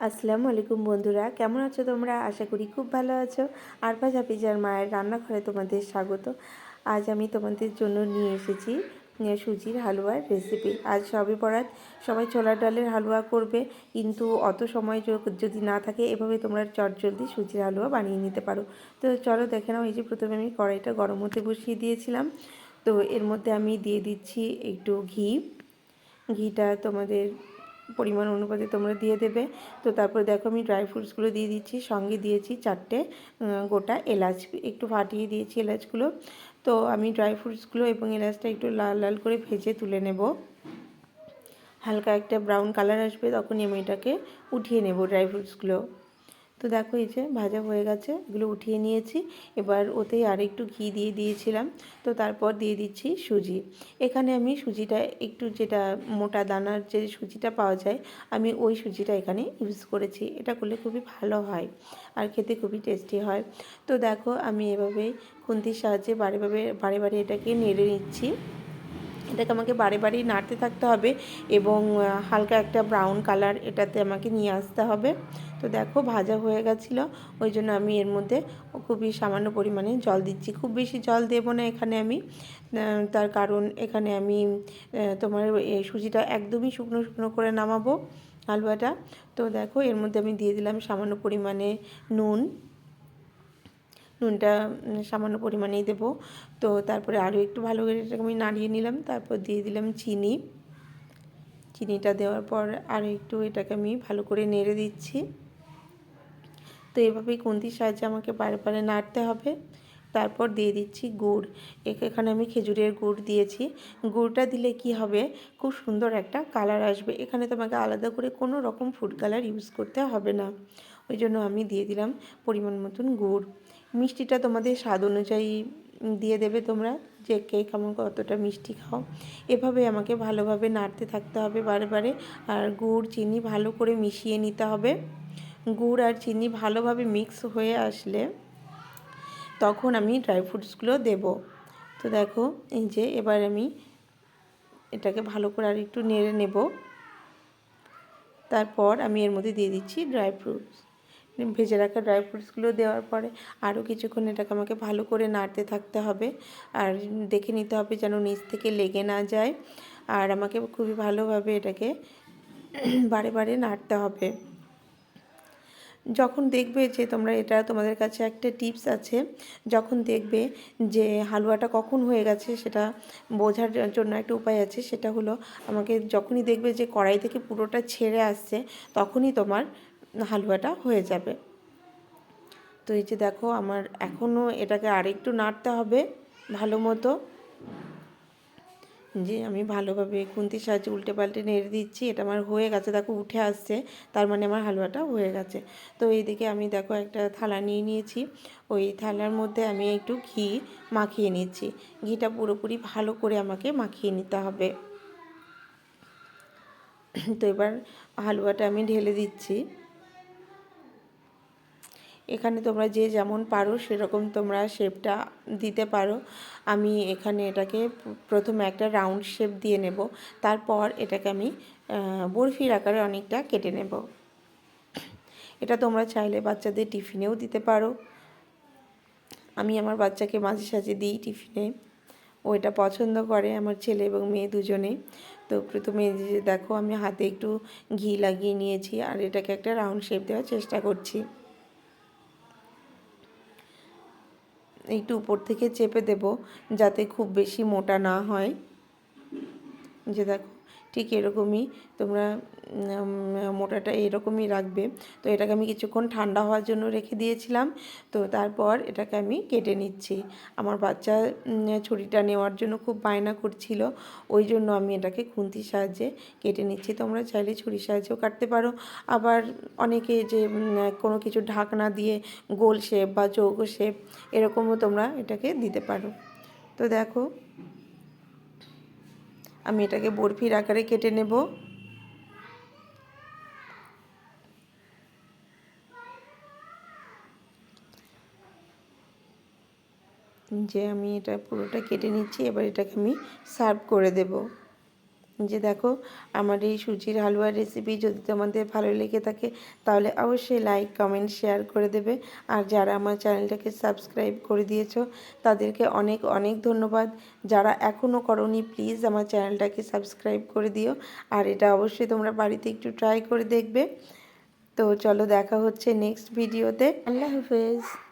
আসসালামু আলাইকুম বন্ধুরা, কেমন আছো তোমরা? আশা করি খুব ভালো আছো। আরফা হাফিজার মায়ের রান্নাঘরে তোমাদের স্বাগত। আজ আমি তোমাদের জন্য নিয়ে এসেছি সুজির হালুয়ার রেসিপি। আজ সবে বরাত, সবাই ছোলার ডালের হালুয়া করবে, কিন্তু অত সময় যদি না থাকে, এভাবে তোমরা চটজলদি সুজির হালুয়া বানিয়ে নিতে পারো। তো চলো দেখে নাও। এই যে প্রথমে আমি কড়াইটা গরম হতে বসিয়ে দিয়েছিলাম। তো এর মধ্যে আমি দিয়ে দিচ্ছি একটু ঘি। ঘিটা তোমাদের পরিমাণ অনুপাতে তোমরা দিয়ে দেবে। তো তারপরে দেখো আমি ড্রাই ফ্রুটসগুলো দিয়ে দিচ্ছি, সঙ্গে দিয়েছি 4টে গোটা এলাচ, একটু ফাটিয়ে দিয়েছি এলাচগুলো। তো আমি ড্রাই ফ্রুটসগুলো এবং এলাচটা একটু লাল লাল করে ভেজে তুলে নেব। হালকা একটা ব্রাউন কালার আসবে, তখনই আমি এটাকে উঠিয়ে নেব ড্রাই ফ্রুটসগুলো। তো দেখো এই যে ভাজা হয়ে গেছে, এগুলো উঠিয়ে নিয়েছি। এবার ওতেই আর একটু ঘি দিয়ে দিয়েছিলাম। তো তারপর দিয়ে দিচ্ছি সুজি। এখানে আমি সুজিটা একটু, যেটা মোটা দানার যে সুজিটা পাওয়া যায়, আমি ওই সুজিটা এখানে ইউজ করেছি। এটা করলে খুবই ভালো হয় আর খেতে খুবই টেস্টি হয়। তো দেখো আমি এভাবে খুন্তির সাহায্যে বারে বারে এটাকে নেড়ে নিচ্ছি। এটাকে আমাকে বারে বারেই নাড়তে থাকতে হবে এবং হালকা একটা ব্রাউন কালার এটাতে আমাকে নিয়ে আসতে হবে। তো দেখো ভাজা হয়ে গেছিলো, ওই জন্য আমি এর মধ্যে খুবই সামান্য পরিমাণে জল দিচ্ছি। খুব বেশি জল দেবো না এখানে আমি, তার কারণ এখানে আমি তোমার এই সুজিটা একদমই শুকনো শুকনো করে নামাবো হালুয়াটা। তো দেখো এর মধ্যে আমি দিয়ে দিলাম সামান্য পরিমাণে নুন। নুনটা সামান্য পরিমাণেই দেবো। তো তারপরে আরও একটু ভালো করে এটাকে আমি নাড়িয়ে নিলাম। তারপর দিয়ে দিলাম চিনি। চিনিটা দেওয়ার পর আরও একটু এটাকে আমি ভালো করে নেড়ে দিচ্ছি। তো এভাবেই খুন্তির সাহায্যে আমাকে বারে বারে নাড়তে হবে। তারপর দিয়ে দিচ্ছি গুড়। এখানে আমি খেজুরের গুড় দিয়েছি। গুড়টা দিলে কি হবে, খুব সুন্দর একটা কালার আসবে। এখানে তোমাকে আলাদা করে কোনো রকম ফুড কালার ইউজ করতে হবে না। ওই জন্য আমি দিয়ে দিলাম পরিমাণ মতন গুড়। মিষ্টিটা তোমাদের স্বাদ অনুযায়ী দিয়ে দেবে তোমরা, যে কে কেমন কতটা মিষ্টি খাও। এভাবে আমাকে ভালোভাবে নাড়তে থাকতে হবে বারে বারে। আর গুড় চিনি ভালো করে মিশিয়ে নিতে হবে। গুড় আর চিনি ভালোভাবে মিক্স হয়ে আসলে তখন আমি ড্রাই ফ্রুটসগুলো দেব। তো দেখো এই যে এবার আমি এটাকে ভালো করে আর একটু নেড়ে নেব। তারপর আমি এর মধ্যে দিয়ে দিচ্ছি ড্রাই ফ্রুটস। ভেজে রাখা ড্রাই ফ্রুটসগুলো দেওয়ার পরে আরও কিছুক্ষণ এটাকে আমাকে ভালো করে নাড়তে থাকতে হবে। আর দেখে নিতে হবে যেন নিচ থেকে লেগে না যায়। আর আমাকে খুবই ভালোভাবে এটাকে বারে বারে নাড়তে হবে। যখন দেখবে যে তোমরা, এটা তোমাদের কাছে একটা টিপস আছে, যখন দেখবে যে হালুয়াটা কখন হয়ে গেছে সেটা বোঝার জন্য একটা উপায় আছে। সেটা হলো, আমাকে যখনই দেখবে যে কড়াই থেকে পুরোটা ছেড়ে আসছে, তখনই তোমার হালুয়াটা হয়ে যাবে। তো এই যে দেখো আমার এখনও এটাকে আরেকটু নাড়তে হবে ভালো মতো। যে আমি ভালোভাবে খুন্তির সাহায্যে উল্টে পাল্টে নেড়ে দিচ্ছি। এটা আমার হয়ে গেছে, দেখো উঠে আসছে, তার মানে আমার হালুয়াটা হয়ে গেছে। তো এইদিকে আমি দেখো একটা থালা নিয়ে নিয়েছি। ওই থালার মধ্যে আমি একটু ঘি মাখিয়ে নিচ্ছি। ঘিটা পুরোপুরি ভালো করে আমাকে মাখিয়ে নিতে হবে। তো এবার হালুয়াটা আমি ঢেলে দিচ্ছি। এখানে তোমরা যে যেমন পারো সেরকম তোমরা শেপটা দিতে পারো। আমি এখানে এটাকে প্রথমে একটা রাউন্ড শেপ দিয়ে নেব। তারপর এটাকে আমি বরফির আকারে অনেকটা কেটে নেব। এটা তোমরা চাইলে বাচ্চাদের টিফিনেও দিতে পারো। আমি আমার বাচ্চাকে মাঝে সাঝে দিই টিফিনে, ও এটা পছন্দ করে, আমার ছেলে এবং মেয়ে দুজনেই। তো প্রথমে যে দেখো আমি হাতে একটু ঘি লাগিয়ে নিয়েছি আর এটাকে একটা রাউন্ড শেপ দেওয়ার চেষ্টা করছি। একটু উপর থেকে চেপে দেব যাতে খুব বেশি মোটা না হয়। যে দেখো ঠিক এরকমই তোমরা মোটাটা এরকমই রাখবে। তো এটাকে আমি কিছুক্ষণ ঠান্ডা হওয়ার জন্য রেখে দিয়েছিলাম। তো তারপর এটাকে আমি কেটে নিচ্ছি। আমার বাচ্চা ছুরিটা নেওয়ার জন্য খুব বায়না করছিল, ওই জন্য আমি এটাকে খুন্তির সাহায্যে কেটে নিচ্ছি। তোমরা চাইলে ছুরির সাহায্যেও কাটতে পারো। আবার অনেকে যে কোনো কিছু ঢাকনা দিয়ে গোল শেপ বা চৌকো শেপ এরকমও তোমরা এটাকে দিতে পারো। তো দেখো আমি এটাকে বরফির আকারে কেটে নেব। যে আমি এটা পুরোটা কেটে নিচ্ছি। এবার এটাকে আমি সার্ভ করে দেব। যে দেখো আমার এই সুজির হালুয়ার রেসিপি যদি তোমাদের ভালো লেগে থাকে তাহলে অবশ্যই লাইক কমেন্ট শেয়ার করে দেবে। আর যারা আমার চ্যানেলটাকে সাবস্ক্রাইব করে দিয়েছো তাদেরকে অনেক অনেক ধন্যবাদ। যারা এখনও করোনি প্লিজ আমার চ্যানেলটাকে সাবস্ক্রাইব করে দিও। আর এটা অবশ্যই তোমরা বাড়িতে একটু ট্রাই করে দেখবে। তো চলো দেখা হচ্ছে নেক্সট ভিডিওতে। আল্লাহ হাফেজ।